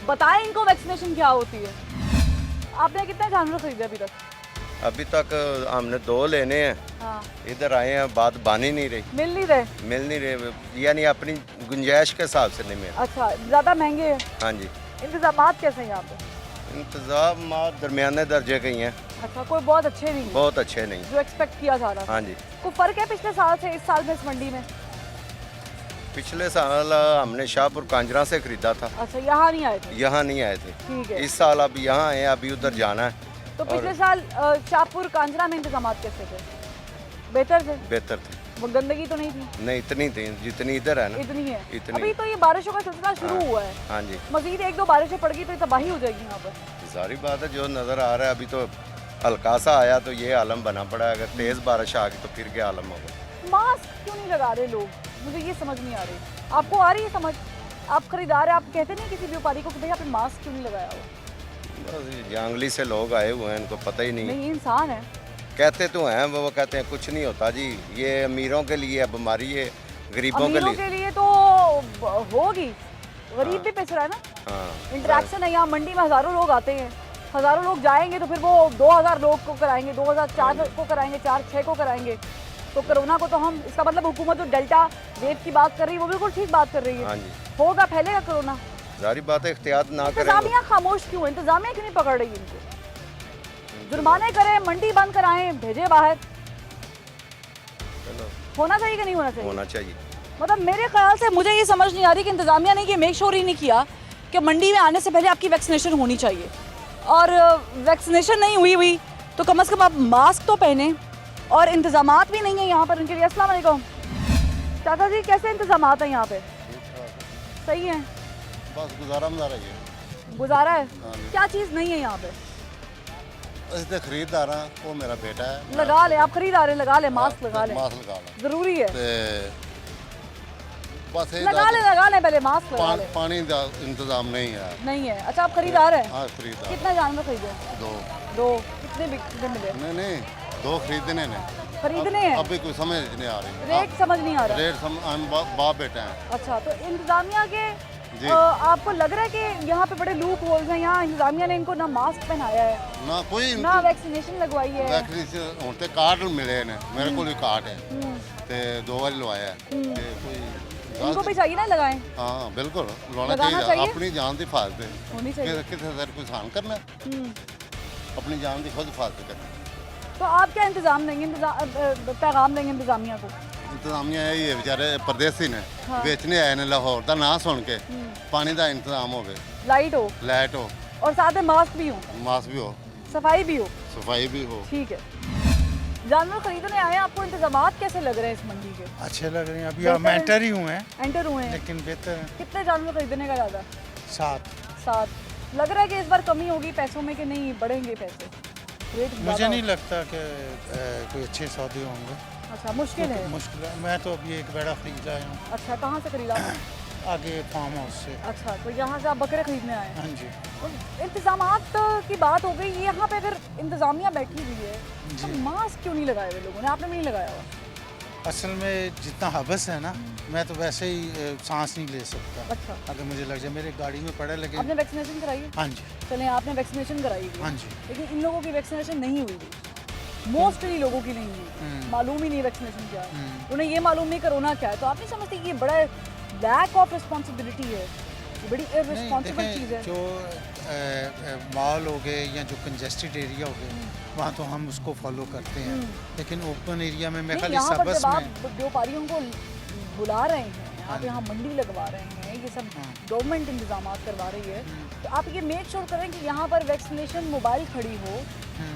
बताएं इनको वैक्सीनेशन क्या होती है। आपने कितने जानवर खरीदे अभी तक? अभी तक हमने 2 लेने हैं, हाँ। इधर आए हैं, बात बन ही नहीं रही, मिल नहीं रहे। यानी अपनी गुंजाइश के हिसाब से नहीं मिल। अच्छा, ज़्यादा महंगे हैं। हाँ जी। इंतजामात कैसे हैं यहाँ पे? इंतजाम दरमियाने दर्जे के ही हैं। अच्छा, कोई बहुत अच्छे नहीं हैं? बहुत अच्छे नहीं। जो एक्सपेक्ट किया जा रहा था। हाँ जी। कोई फ़र्क है पिछले साल से इस साल में इस मंडी में? पिछले साल हमने शाहपुर कांजरा से खरीदा था। अच्छा, यहाँ नहीं आए थे? यहाँ नहीं आए थे। ठीक है। इस साल अब यहाँ आए, अभी उधर जाना है। तो पिछले साल शाहपुर कांजरा में इंतजामात कैसे थे? बेहतर थे? बेहतर थे। वो गंदगी तो नहीं थी? नहीं, इतनी थी जितनी इधर है ना। इतनी है? इतनी। अभी तो ये बारिशों का सिलसिला शुरू हुआ है। हाँ जी। मजीद 1-2 बारिशें पड़ गई तो तबाही हो जाएगी यहाँ पर। सारी बात है, जो नज़र आ रहा है अभी तो हल्का सा आया तो ये आलम बना पड़ा है। अगर तेज़ बारिश आ गई तो फिर क्या आलम होगा। मास्क क्यों नहीं लगा रहे लोग? मुझे ये समझ नहीं आ रही। आपको आ रही है समझ? आप खरीदार हैं, आप कहते नहीं किसी व्यापारी को कि भाई आपने मास्क क्यों नहीं लगाया हुआ? बस जंगली से लोग आए हुए हैं, इनको पता ही नहीं। नहीं, इंसान है। कहते तो हैं, वो कहते हैं कुछ नहीं होता जी, ये अमीरों के लिए है बीमारी, ये गरीबों के लिए तो होगी, गरीब भी पिस रहा है ना। हाँ। इंटरेक्शन है यहाँ मंडी में, हज़ारों लोग आते हैं, हज़ारों लोग जाएंगे तो फिर वो 2000 लोग को कराएंगे, 2004 को कराएंगे, 4-6 को कराएंगे। तो कोरोना को तो हम, इसका मतलब हुकूमत जो डेल्टा वेव की बात कर रही है वो बिल्कुल ठीक बात कर रही है। हाँ जी। होगा, फैलेगा कोरोना। जारी बात है, एहतियात ना करें। इंतजामिया खामोश क्यों है? इंतजामिया क्यों नहीं पकड़ रही इनको? जुर्माने करें, मंडी बंद कराएं, भेजे बाहर। चलो, होना चाहिए कि नहीं होना चाहिए? होना चाहिए। मतलब मेरे ख्याल से मुझे ये समझ नहीं आ रही कि इंतजामिया ने ये मेक श्योर ही नहीं किया कि मंडी में आने से पहले आपकी वैक्सीनेशन होनी चाहिए, और वैक्सीनेशन नहीं हुई तो कम से कम आप मास्क तो पहने। और इंतजामात भी नहीं है यहाँ पर उनके लिए। अस्सलाम वालेकुम चाचा जी, कैसे इंतजामात हैं यहाँ पे? सही है, बस गुजारा मजा रही है। गुजारा है? क्या चीज़ नहीं है यहाँ पे? असते खरीदार हां, वो मेरा बेटा है। लगा ले, आप खरीदार हैं, लगा ले, मास्क लगा ले, मास्क लगा ले, जरूरी है। बस लगा ले पहले मास्क लगा ले। पानी का इंतजाम नहीं है। नहीं है? अच्छा, आप खरीदार हैं? हाँ, खरीदार। कितना जानवर खरीदे? दो। कितने मिले? नहीं, 2 खरीदने ने। खरीदने हैं? अभी कोई समझ नहीं आ रही। रेट समझ नहीं आ रहा। रेट हम बाप बेटे हैं। अच्छा, तो इंतजामिया के आपको लग रहा है कि यहाँ पे बड़े लूप होल्स हैं? यहाँ इंतजामिया ने इनको ना मास्क पहनाया है, ना कोई ना वैक्सीनेशन लगवाई है। वैक्सीनेशन होते कार्ड मिले ने, मेरे को भी कार्ड है ते 2 बार लवाया है। कोई इनको भी चाहिए ना लगाएं? हाँ बिल्कुल लगाना चाहिए। अपनी जान की हिफाजत होनी चाहिए। किसी से कोई नुकसान करना, अपनी जान की खुद हिफाजत करनी। तो आप क्या इंतजाम देंगे, पैगाम देंगे इंतजामिया को? इंतजामिया ये बेचारे परदेसी ने, हाँ। बेचने आए ने लाहौर का ना सुन के, पानी का इंतजाम हो, लाइट हो और साथ में मास्क भी हो, सफाई भी हो। ठीक है, जानवर खरीदने आए हैं, आपको इंतजामात कैसे लग रहे हैं इस मंडी के? अच्छे लग रहे हैं। अभी हम एंटर ही हुए हैं, लेकिन बेहतर है। कितने जानवर खरीदने का इरादा? 7। लग रहा है कि इस बार कमी होगी पैसों में कि नहीं बढ़ेंगे पैसे? मुझे नहीं लगता कि कोई अच्छे सौदे होंगे। अच्छा, मुश्किल है? मुश्किल है। मैं तो अभी एक बेड़ा खरीद आया हूँ। अच्छा, कहाँ से खरीदा? आगे फार्म हाउस से। अच्छा, तो यहाँ से आप बकरे खरीदने आए हैं? हाँ जी। इंतजामात की बात हो गई, यहाँ पे अगर इंतजामिया बैठी हुई है तो मास्क क्यों नहीं लगाए हुए लोगों ने? आपने भी नहीं लगाया हुआ? असल में जितना हबस है ना, मैं तो वैसे ही सांस नहीं ले सकता। अच्छा। अगर मुझे लग जाए, मेरे गाड़ी में पड़ा, लेकिन आपने वैक्सीनेशन कराई है? हाँ जी। चलें, आपने वैक्सीनेशन कराई है? हाँ जी। लेकिन इन लोगों की वैक्सीनेशन नहीं हुई थी, मोस्टली लोगों की नहीं हुई, मालूम ही नहीं वैक्सीनेशन क्या है, उन्हें ये मालूम नहीं कोरोना क्या है। तो आप नहीं समझते कि ये बड़ा लैक ऑफ रिस्पॉन्सिबिलिटी है, बड़ी इररिस्पॉन्सिबल चीज़ है? जो मॉल हो गए या जो कंजेस्टेड एरिया हो गए, वहाँ तो हम उसको फॉलो करते हैं, लेकिन ओपन एरिया में मैं खाली सबस में व्यापारियों को बुला रहे हैं, आप यहाँ मंडी लगवा रहे हैं, ये सब गवर्नमेंट इंतजाम करवा रही है, तो आप ये मेक श्योर करें कि यहाँ पर वैक्सीनेशन मोबाइल खड़ी हो,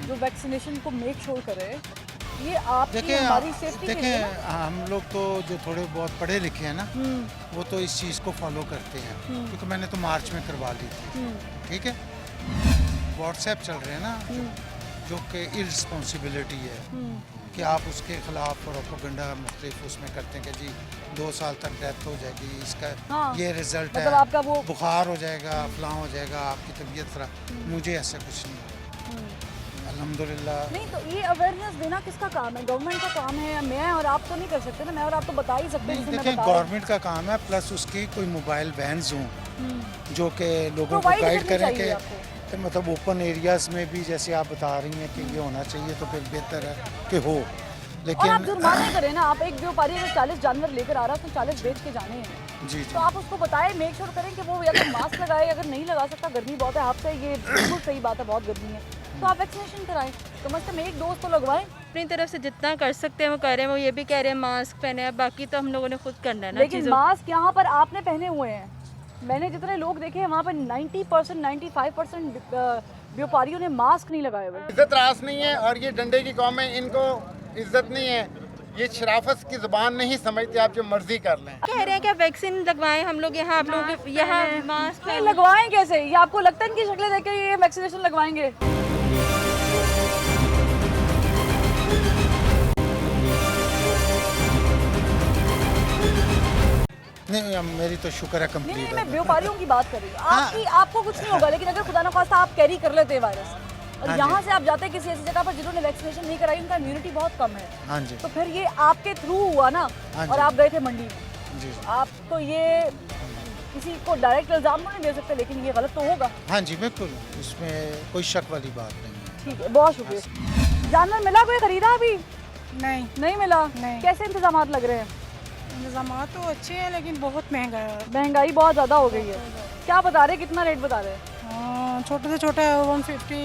जो वैक्सीनेशन को मेक श्योर करे। ये आपकी हमारी सेफ्टी के लिए देखें, हम लोग तो जो थोड़े बहुत पढ़े लिखे हैं ना, वो तो इस चीज़ को फॉलो करते हैं, क्योंकि मैंने तो मार्च में करवा ली थी। ठीक है, व्हाट्सएप चल रहे हैं ना, जो कि इररिस्पॉन्सिबिलिटी है कि आप उसके खिलाफ प्रोपेगेंडा मुख्तलिफ उसमें करते हैं कि जी 2 साल तक डेथ हो जाएगी, इसका ये रिजल्ट मतलब है, आपका वो बुखार हो जाएगा, फलां हो जाएगा, आपकी तबीयत खराब। मुझे ऐसा कुछ नहीं, अल्हम्दुलिल्लाह। नहीं, तो ये अवेयरनेस देना किसका काम है? गवर्नमेंट का काम है? मैं और आप तो नहीं कर सकते ना, मैं और आप तो बता ही सकते हैं। देखिए, गवर्नमेंट का काम है, प्लस उसकी कोई मोबाइल वैन्स हों जो कि लोगों को गाइड करें कि मतलब ओपन एरियाज़ में भी, जैसे आप बता रही हैं कि ये होना चाहिए, तो फिर बेहतर है कि हो। और आप लेकिन जुर्माने करें ना, आप एक व्यापारी अगर 40 जानवर लेकर आ रहा है तो 40 बेच के जाने हैं। जी तो आप उसको बताएं, मेक श्योर करें कि वो या तो मास्क लगाए, अगर नहीं लगा सकता, गर्मी बहुत है आपसे, ये बिल्कुल सही बात है, बहुत गर्मी है, तो आप वैक्सीनेशन कराएं, कम से कम एक डोज तो लगवाएं। अपनी तरफ से जितना कर सकते हैं वो कर रहे हैं, वो ये भी कह रहे हैं मास्क पहने हैं, बाकी तो हम लोगों ने खुद करना है ना। लेकिन मास्क यहाँ पर आपने पहने हुए हैं, मैंने जितने लोग देखे हैं वहाँ पर 90% 95% व्यापारियों ने मास्क नहीं लगाए हुए। इज्जत रास नहीं है और ये डंडे की कौम है, इनको इज्जत नहीं है, ये शराफत की जुबान नहीं समझते, आप जो मर्जी कर लें। कह रहे हैं कि वैक्सीन लगवाएं हम लोग यहाँ, आप लोग यहाँ मास्क नहीं लगवाएं कैसे? ये आपको लगता है इनकी शक्लें देख के ये वैक्सीनेशन लगवाएंगे? नहीं, अब मेरी तो शुक्र है नहीं कंप्लीट नहीं, है। मैं व्यापारियों की बात कर रही हूँ। आपकी आपको कुछ नहीं होगा, लेकिन अगर खुदा न खास्ता आप कैरी कर लेते हैं वायरस और हाँ यहाँ जी। से आप जाते हैं किसी ऐसी जगह पर जिन्होंने वैक्सीनेशन नहीं कराई, उनका इम्यूनिटी बहुत कम है, हाँ जी, तो फिर ये आपके थ्रू हुआ ना, हाँ जी। और आप गए थे मंडी में, जी आप तो ये किसी को डायरेक्ट इल्जाम नहीं दे सकते, लेकिन ये गलत तो होगा। हाँ जी, बिल्कुल, इसमें कोई शक वाली बात नहीं है। ठीक है, बहुत शुक्रिया। जानवर मिला, कोई खरीदा अभी? नहीं मिला। कैसे इंतजाम लग रहे हैं? इंतजाम तो अच्छे हैं लेकिन बहुत महंगा है। महंगाई बहुत ज़्यादा हो गई है। क्या बता रहे, कितना रेट बता रहे हैं? छोटे से छोटा 150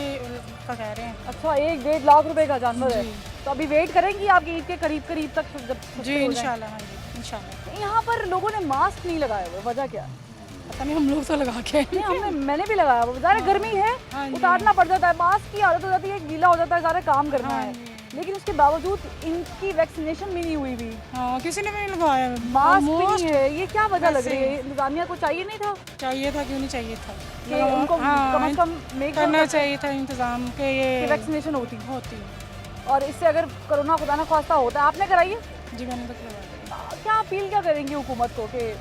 का कह रहे हैं। अच्छा, 1-1.5 लाख रुपए का जानवर है, तो अभी वेट करेंगी आपकी ईद के करीब तक जब जी इंशाल्लाह। हाँ जी इंशाल्लाह। यहाँ पर लोगों ने मास्क नहीं लगाया हुआ, वजह क्या? पता नहीं, हम लोग तो लगा के मैंने भी लगाया हुआ, ज़्यादा गर्मी है, उतारना पड़ जाता है, मास्क की आदत हो जाती है, गीला हो जाता है, ज़्यादा काम करना है, लेकिन उसके बावजूद इनकी वैक्सीनेशन भी नहीं हुई भी। हाँ, किसी ने भी नहीं लगवाया मास्क भी नहीं है, ये क्या वजह लग रही है? इंतजामिया को चाहिए नहीं था? चाहिए था, क्यों नहीं चाहिए था कि उनको कम से कम मेक करना चाहिए था इंतजाम के ये वैक्सीनेशन होती। और इससे अगर कोरोना खुदा ना ख्वास्ता होता है, आपने कराई है? जी मैंने तो करवाया। क्या अपील क्या करेंगे हुकूमत को कि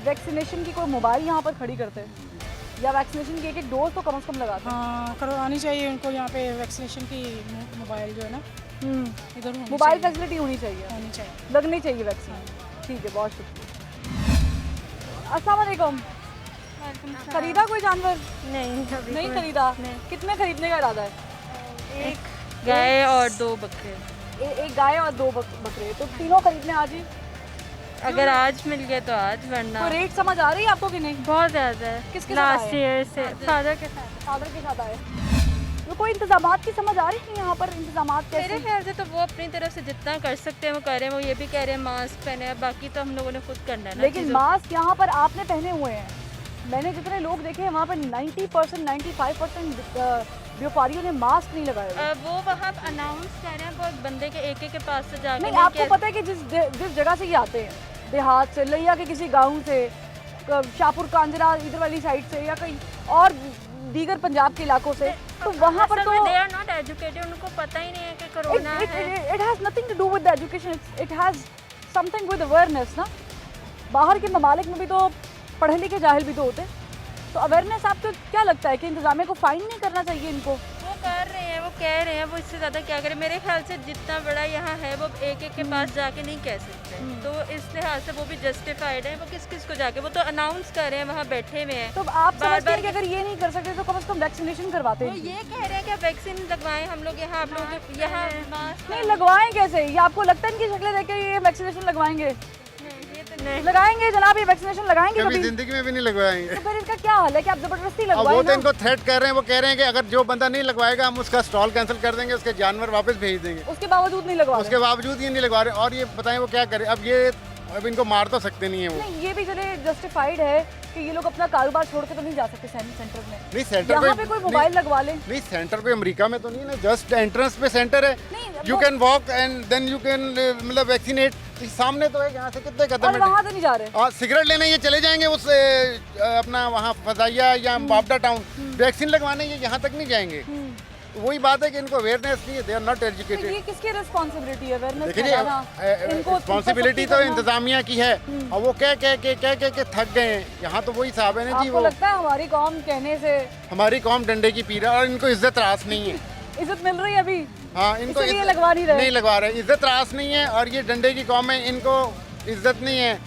वैक्सीनेशन की कोई मोबाइल यहाँ पर खड़ी करते हैं या वैक्सीनेशन की एक डोज तो कम से कम लगाते हैं? हाँ, करवानी चाहिए उनको यहाँ पे वैक्सीनेशन की मोबाइल जो है ना, इधर मोबाइल फैसिलिटी होनी चाहिए, लगनी चाहिए वैक्सीन। ठीक है, बहुत शुक्रिया। अस्सलाम वालेकुम। खरीदा कोई जानवर? नहीं खरीदा। कितने खरीदने का इरादा है? एक गाय और 2 बकरे। एक गाय और 2 बकरे, तो तीनों खरीदने आज ही? अगर आज मिल गए तो आज, वरना तो रेट समझ आ रही है आपको कि नहीं? बहुत ज़्यादा है। किसके लास्ट ईयर से फादर के साथ आए। तो कोई इंतजामात की समझ आ रही है यहाँ पर? इंतजामात कैसे? मेरे ख्याल से तो वो अपनी तरफ से जितना कर सकते हैं वो कर रहे हैं, वो ये भी कह रहे हैं मास्क पहने हैं, बाकी तो हम लोगों ने खुद करना है ना। लेकिन मास्क यहाँ पर आपने पहने हुए हैं, मैंने जितने लोग देखे हैं वहाँ पर 90% 95% व्यापारियों ने मास्क नहीं लगाए। वो वहाँ अनाउंस कर रहे हैं, वो बंदे के एक के पास से जाके। नहीं, आपको पता है कि जिस जगह से ये आते हैं, देहात से, लिया के किसी गाँव से, शाहपुर कांजरा इधर वाली साइड से, या कहीं और दीगर पंजाब के इलाकों से, तो वहाँ पर तो they are not educated, उनको पता ही नहीं है कि कोरोना है। It has nothing to do with the education, it has something with awareness ना। बाहर के ममालिक में भी तो पढ़े लिखे जाहिल भी तो होते हैं, तो अवेयरनेस आपको क्या लगता है कि इंतजामिया को फाइन नहीं करना चाहिए इनको? वो कर रहे हैं, वो कह रहे हैं, वो इससे ज़्यादा क्या करें? मेरे ख्याल से जितना बड़ा यहाँ है वो एक के पास जाके नहीं कह सकते, तो इस लिहाज से वो भी जस्टिफाइड है। वो किस को जाके, वो तो अनाउंस कर रहे हैं, वहाँ बैठे हुए हैं। तो आप समझते हैं कि अगर ये नहीं कर सकते तो कम से कम वैक्सीनेशन करवाते हैं? वो ये कह रहे हैं कि वैक्सीन लगवाएं हम लोग यहाँ, आप लोग यहाँ मास्क नहीं लगवाएं कैसे? ये आपको लगता है इनकी शक्लें देख के ये वैक्सीनेशन लगवाएंगे? लगाएंगे जनाब, ये वैक्सीनेशन लगाएंगे कभी जिंदगी में भी नहीं लगवाएंगे। तो फिर इसका क्या हाल है कि आप जबरदस्ती अब लगवाएं वो ना? तो इनको थ्रेट कर रहे हैं, वो कह रहे हैं कि अगर जो बंदा नहीं लगवाएगा हम उसका स्टॉल कैंसिल कर देंगे, उसके जानवर वापस भेज देंगे। उसके बावजूद नहीं लगवा रहे? उसके बावजूद ये नहीं लगवा रहे, और ये बताएं वो क्या करें? अब इनको मार तो सकते नहीं है वो। नहीं, ये भी चले जस्टिफाइड है कि ये लोग अपना कारोबार छोड़ के तो नहीं जा सकते सेंटर में। नहीं, सेंटर यहाँ पे कोई मोबाइल लगवा ले? नहीं, सेंटर पे अमेरिका में तो नहीं ना, जस्ट एंट्रेंस पे सेंटर है, you can walk and then you can मतलब वैक्सीनेट। सामने तो है, यहाँ से कितने कदम और वहाँ तो नहीं जा रहे? सिगरेट लेने ये चले जाएंगे उस अपना वहाँ फजाइया या बाबडा टाउन, वैक्सीन लगवाने ये यहाँ तक नहीं जाएंगे। वही बात है कि इनको अवेयरनेस नहीं है, दे आर नॉट एजुकेटेड। ये किसकी रिस्पांसिबिलिटी है अवेयरनेस? देखिए, रिस्पांसिबिलिटी तो इंतजामिया की है, और वो कह के थक गए हैं। यहाँ तो वही हिसाब है ना जी। आपको लगता है हमारी कौम कहने से हमारी कौम डंडे की पी रहा है और इनको इज्जत रास नहीं है। इज्जत मिल रही है अभी? हाँ, इनको लगवा नहीं लगवा रहे, इज्जत रास नहीं है, और ये डंडे की कौम है, इनको इज्जत नहीं है,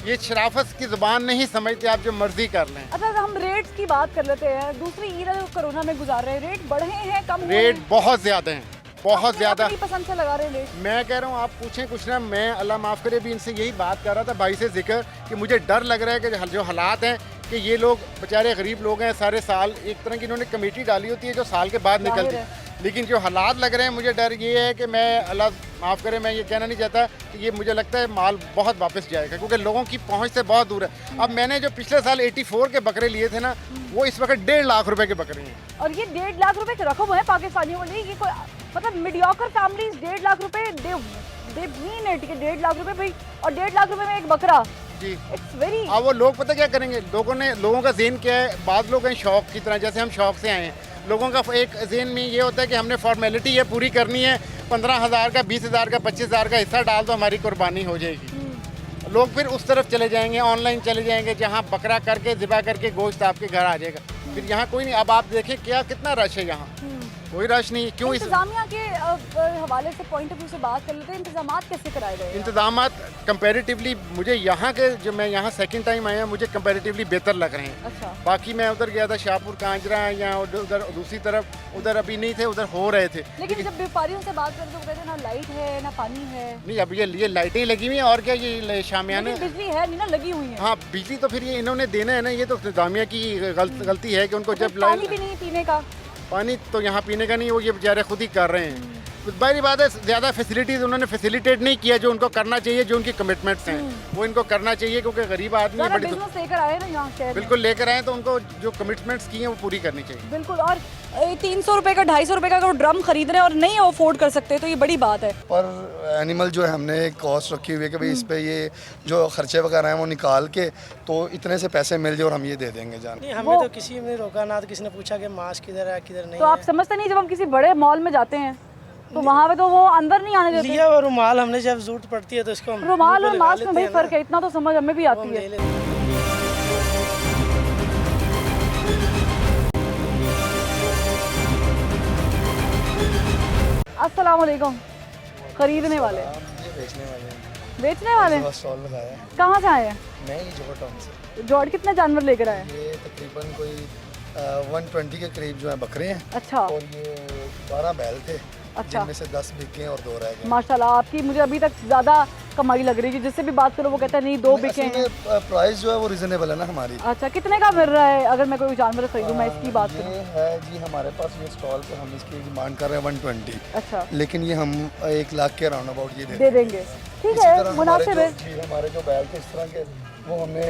ये शराफत की जुबान नहीं समझते, आप जो मर्जी कर लें। अच्छा, हम रेट्स की बात कर लेते हैं। दूसरी ईद कोरोना में गुजार रहे हैं, रेट बढ़े हैं कम हुए? रेट बहुत ज़्यादा हैं, बहुत ज़्यादा अपनी पसंद से लगा रहे हैं रेट। मैं कह रहा हूँ आप पूछें कुछ ना, मैं अल्लाह माफ़ करे भी इनसे यही बात कर रहा था भाई से जिक्र कि मुझे डर लग रहा है कि जो हालात हैं कि ये लोग बेचारे गरीब लोग हैं, सारे साल एक तरह की इन्होंने कमेटी डाली होती है जो साल के बाद निकलती है, लेकिन जो हालात लग रहे हैं मुझे डर ये है कि मैं अल्लाह माफ़ करे मैं ये कहना नहीं चाहता कि ये मुझे लगता है माल बहुत वापस जाएगा क्योंकि लोगों की पहुंच से बहुत दूर है। अब मैंने जो पिछले साल 84 के बकरे लिए थे ना, वो इस वक्त 1.5 लाख रुपए के बकरे हैं। और ये 1.5 लाख रुपए की रकम है पाकिस्तानियों के लिए, ये कोई मतलब मीडियोकर फैमिलीज 1.5 लाख रुपए दे मीन इट कि 1.5 लाख रुपए भाई, और 1.5 लाख रुपए में एक बकरा जी। It's very. अब वो लोग पता क्या करेंगे, लोगों का ज़हन क्या है, बाद लोग हैं शौक की तरह, जैसे हम शौक से आए हैं, लोगों का एक ज़हन में ये होता है कि हमने फॉर्मेलिटी ये पूरी करनी है, 15,000 का 20,000 का 25,000 का हिस्सा डाल दो हमारी कुर्बानी हो जाएगी। लोग फिर उस तरफ चले जाएंगे, ऑनलाइन चले जाएंगे जहाँ बकरा करके ज़िबा करके गोश्त आपके घर आ जाएगा, फिर यहाँ कोई नहीं। अब आप देखें क्या कितना रश है यहाँ, कोई रश नहीं। क्यों? इंतजामिया के हवाले से पॉइंट ऑफ व्यू से बात कर लेते हैं, इंतजामात कैसे कराए गए? इंतजामात कंपैरेटिवली मुझे यहाँ के, जो मैं यहाँ सेकंड टाइम आया, मुझे कंपैरेटिवली बेहतर लग रहे हैं। अच्छा। बाकी मैं उधर गया था शाहपुर कांजरा या उधर दूसरी तरफ, उधर अभी नहीं थे, उधर हो रहे थे। लेकिन जब व्यापारियों से बात करते तो कहते हैं ना लाइट है ना पानी है। नहीं, अब ये लाइटें लगी हुई हैं और क्या, ये शामियाने बिजली है नहीं ना लगी हुई है। हाँ बिजली तो फिर ये इन्होंने देना है ना, ये तो इंतजामिया की गलती है कि उनको जब पानी भी नहीं पीने का, पानी तो यहाँ पीने का नहीं, वो ये बेचारे खुद ही कर रहे हैं। बड़ी बात है, ज़्यादा फैसिलिटीज़ उन्होंने फैसिलिटेट नहीं किया जो उनको करना चाहिए, जो उनकी कमिटमेंट्स हैं वो इनको करना चाहिए, क्योंकि गरीब आदमी बड़ी बिजनेस लेकर आए ना यहाँ शहर में। बिल्कुल लेकर आए तो उनको जो कमिटमेंट्स की हैं वो पूरी करनी चाहिए। बिल्कुल। और 300 रुपए का 250 रुपए का अगर ड्रम खरीद रहे हैं और नहीं अफोर्ड कर सकते तो ये बड़ी बात है। पर एनिमल जो है हमने कॉस्ट रखी हुई है कि भाई इस पे ये जो खर्चे वगैरह हैं वो निकाल के तो इतने से पैसे मिल जाए और हम ये दे देंगे जान। नहीं, हमें तो किसी ने रोका ना, किसी ने पूछा कि मास्क किधर है किधर नहीं। तो आप समझते नहीं, जब हम किसी बड़े मॉल में जाते हैं तो वहाँ पे तो वो अंदर नहीं आने देते। लिया वो रुमाल हमने जब जरूरत पड़ती है तो इसको हम रुमाल और मास्क में भाई फर्क है, इतना तो समझ हमें भी आती है। अस्सलाम वालेकुम। खरीदने वाले, बेचने वाले स्टॉल लगाया है। कहाँ से आए हैं? मैं ही जोड़ टाउन से। जोड़ कितने जानवर लेकर आए? ये तकरीबन कोई 120 के करीब जो है बकरे हैं। अच्छा। और ये 12 बैल थे। अच्छा। जिनमें से 10 बिके और 2 रह गए। माशाल्लाह, आपकी मुझे अभी तक ज़्यादा कमाई लग रही है, जिससे भी बात करो वो कहता है नहीं 2 बिके हैं। प्राइस जो है वो रिजनेबल है ना हमारी। अच्छा, कितने का मिल रहा है अगर मैं कोई जानवर खरीदूं? मैं इसकी बात करूं, ये है जी हमारे पास ये स्टॉल पे हम इसकी डिमांड कर रहे हैं 120। अच्छा। लेकिन ये हम 1 लाख के राउंड अबाउट ये दे देंगे। ठीक है, मुनासिब है। हमारे जो बैल थे इस तरह के वो हमने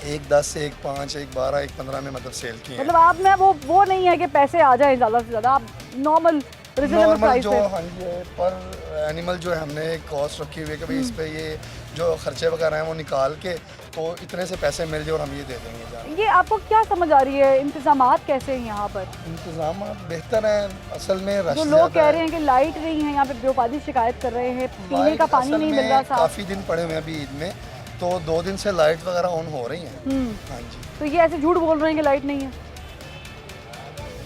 एक 10 एक 5 एक 12 एक 15 में मतलब सेल किए। मतलब आप में वो नहीं है कि पैसे आ जाए ज़्यादा से ज़्यादा, आप नॉर्मल रिजनेबल प्राइस जो है। हाँ जी, पर एनिमल जो है हमने कॉस्ट रखी हुई है कि भाई इस पे ये जो खर्चे वगैरह हैं वो निकाल के तो इतने से पैसे मिल जाए और हम ये दे देंगे जान। ये आपको क्या समझ आ रही है, इंतजामात कैसे हैं यहाँ पर? इंतजाम बेहतर हैं असल में। रश जो लोग कह रहे हैं कि लाइट नहीं है यहाँ पे, व्यापारी शिकायत कर रहे हैं पीने का पानी नहीं मिल रहा। काफ़ी दिन पड़े हुए हैं अभी ईद में, तो 2 दिन से लाइट वगैरह ऑन हो रही हैं। हाँ जी। तो ये ऐसे झूठ बोल रहे हैं कि लाइट नहीं है?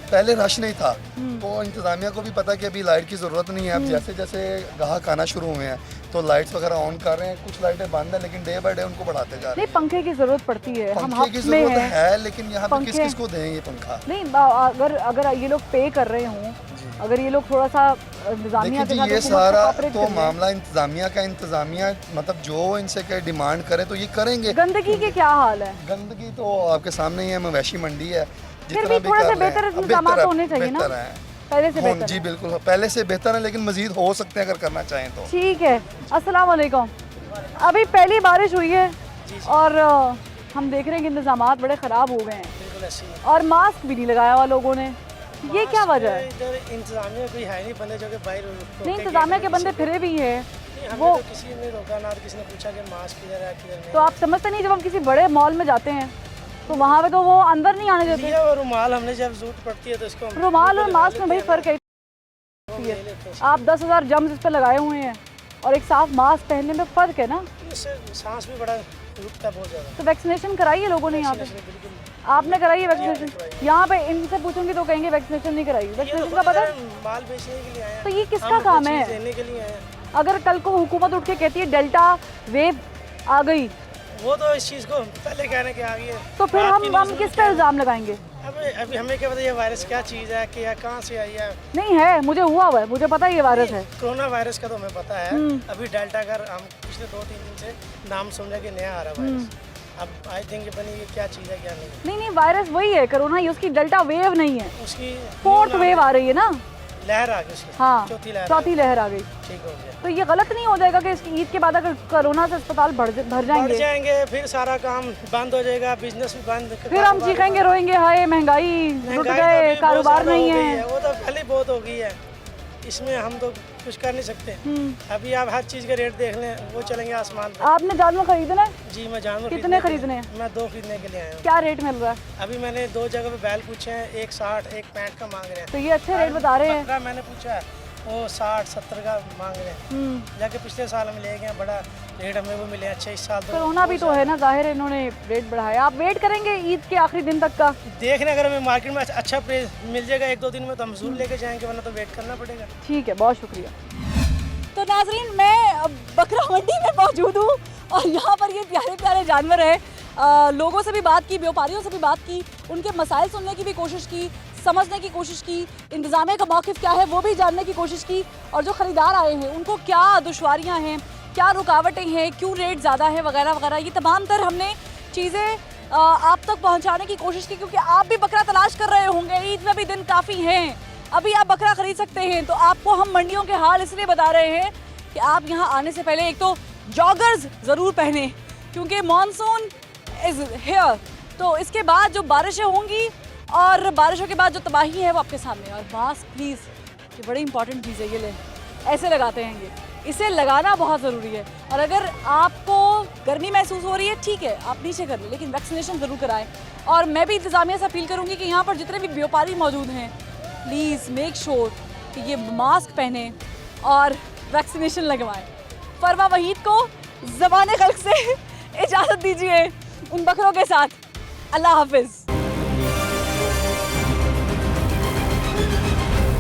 पहले रश नहीं था तो इंतजामिया को भी पता कि अभी लाइट की ज़रूरत नहीं है। अब जैसे जैसे गाहक आना शुरू हुए हैं तो लाइट्स वगैरह ऑन कर रहे हैं। कुछ लाइटें बंद है लेकिन डे बाय डे उनको बढ़ाते जा रहे हैं। नहीं, पंखे की ज़रूरत पड़ती है, हम पंखे की ज़रूरत है लेकिन यहाँ पे किस किस को दें ये पंखा? नहीं, अगर ये लोग पे कर रहे हों, अगर ये लोग थोड़ा सा इंतजामिया के साथ ये सारा तो मामला इंतजामिया का, इंतजामिया मतलब जो इनसे क्या डिमांड करे तो ये करेंगे। गंदगी के क्या हाल है? गंदगी तो आपके सामने ही है, मवेशी मंडी है, फिर भी थोड़ा सा बेहतर इंतजाम होने चाहिए ना पहले से बेहतर। जी बिल्कुल, पहले से बेहतर है लेकिन मजीद हो सकते हैं अगर करना चाहें तो। ठीक है। अस्सलाम वालेकुम। अभी पहली बारिश हुई है और हम देख रहे हैं कि इंतजामात बड़े ख़राब हो गए हैं और मास्क भी नहीं लगाया हुआ लोगों ने, ये क्या वजह है? इधर इंतजामिया कोई है नहीं बंदे जो कि बाहर नहीं, इंतजामिया के बंदे फिरे भी हैं वो। तो किसी ने रोका ना, किसी ने पूछा कि मास्क किधर है किधर नहीं। तो आप समझते नहीं, जब हम किसी बड़े मॉल में जाते हैं तो वहाँ पे तो वो अंदर नहीं आने देते। लिया वो रुमाल हमने जब जरूरत पड़ती है तो इसको रुमाल और मास्क में भाई फर्क है। आप 10,000 जम्स इस पर लगाए हुए हैं और एक साफ मास्क पहनने में फ़र्क है ना। इससे सांस भी बड़ा रुकता बहुत ज़्यादा। तो वैक्सीनेशन कराई है लोगों ने यहाँ पे? आपने कराई है वैक्सीनेशन? यहाँ पे इनसे पूछूंगी तो कहेंगे वैक्सीनेशन नहीं कराई। वैक्सीनेशन का पता माल बेचने के लिए आए हैं। तो ये किसका काम है? देने के लिए आए हैं। अगर कल को हुकूमत उठ के कहती है डेल्टा वेव आ गई वो तो इस चीज़ को पहले कहने के आ गई है। तो फिर हम किस पे इल्ज़ाम लगाएंगे? अभी हमें क्या पता ये वायरस क्या चीज़ है कि कहाँ से आई है। नहीं है, मुझे हुआ है, मुझे पता है ये वायरस है। कोरोना वायरस का तो हमें पता है। अभी डेल्टा का हम पिछले 2-3 दिन से नाम सुन रहे कि नया आ रहा वायरस। अब आई थिंक बनी ये क्या चीज़ है क्या नहीं। नहीं वायरस वही है कोरोना, ये उसकी डेल्टा वेव नहीं है, उसकी 4th वेव आ रही है ना, लहर आ गई उसकी। हाँ चौथी लहर आ गई। ठीक हो गया। तो ये गलत नहीं हो जाएगा कि ईद के बाद अगर कोरोना से अस्पताल भर जाएंगे, फिर सारा काम बंद हो जाएगा, बिजनेस भी बंद, फिर हम चीखेंगे रोएंगे, हाय महंगाई लुट गए, कारोबार नहीं है। वो तो पहले बहुत हो गई है, इसमें हम तो कुछ कर नहीं सकते। अभी आप हर चीज़ के रेट देख लें, वो चलेंगे आसमान पे। आपने जानवर खरीदना है? जी मैं जानवर कितने खरीदने हैं? मैं 2 खरीदने के लिए आया हूँ। क्या रेट मिल रहा है? अभी मैंने 2 जगह पे बैल पूछे हैं, एक 60 एक 65 का मांग रहे हैं। तो ये अच्छे रेट बता रहे हैं। मैंने पूछा है वो 60-70 का मांग रहे हैं, जाके पिछले साल हम ले गए, बड़ा रेट हमें वो मिले अच्छे। इस साल कोरोना भी तो है ना, जाहिर है इन्होंने रेट बढ़ाया। आप वेट करेंगे ईद के आखिरी दिन तक का? देखने अगर हमें मार्केट में अच्छा प्राइस मिल जाएगा 1-2 दिन में तो हम जरूर लेके जाएंगे, वरना तो वेट करना पड़ेगा। ठीक है, बहुत शुक्रिया। तो नाजरीन, मैं बकरा मंडी में मौजूद हूँ और यहाँ पर ये प्यारे प्यारे जानवर हैं। लोगों से भी बात की, व्यापारियों से भी बात की, उनके मसाइल सुनने की भी कोशिश की, समझने की कोशिश की, इंतज़ामिया का मौक़िफ़ क्या है वो भी जानने की कोशिश की, और जो ख़रीदार आए हैं उनको क्या दुश्वारियाँ हैं, क्या रुकावटें हैं, क्यों रेट ज़्यादा है वगैरह वगैरह, ये तमाम तर हमने चीज़ें आप तक पहुँचाने की कोशिश की, क्योंकि आप भी बकरा तलाश कर रहे होंगे। ईद में भी दिन काफ़ी हैं, अभी आप बकरा खरीद सकते हैं। तो आपको हम मंडियों के हाल इसलिए बता रहे हैं कि आप यहाँ आने से पहले एक तो जॉगर्स ज़रूर पहने, क्योंकि मानसून इज़ हेयर। तो इसके बाद जो बारिशें होंगी और बारिशों के बाद जो तबाही है वो आपके सामने। और मास्क प्लीज़, ये बड़ी इंपॉर्टेंट चीज़ है, ये लें, ऐसे लगाते हैं ये, इसे लगाना बहुत ज़रूरी है। और अगर आपको गर्मी महसूस हो रही है, ठीक है आप नीचे कर लें, लेकिन वैक्सीनेशन ज़रूर कराएं। और मैं भी इंतज़ामिया से अपील करूँगी कि यहाँ पर जितने भी व्यापारी मौजूद हैं, प्लीज़ मेक श्योर कि ये मास्क पहने और वैक्सीनेशन लगवाएं। फरवा वहीद को ज़बान खल्क से इजाज़त दीजिए उन बकरों के साथ। अल्लाह हाफिज़।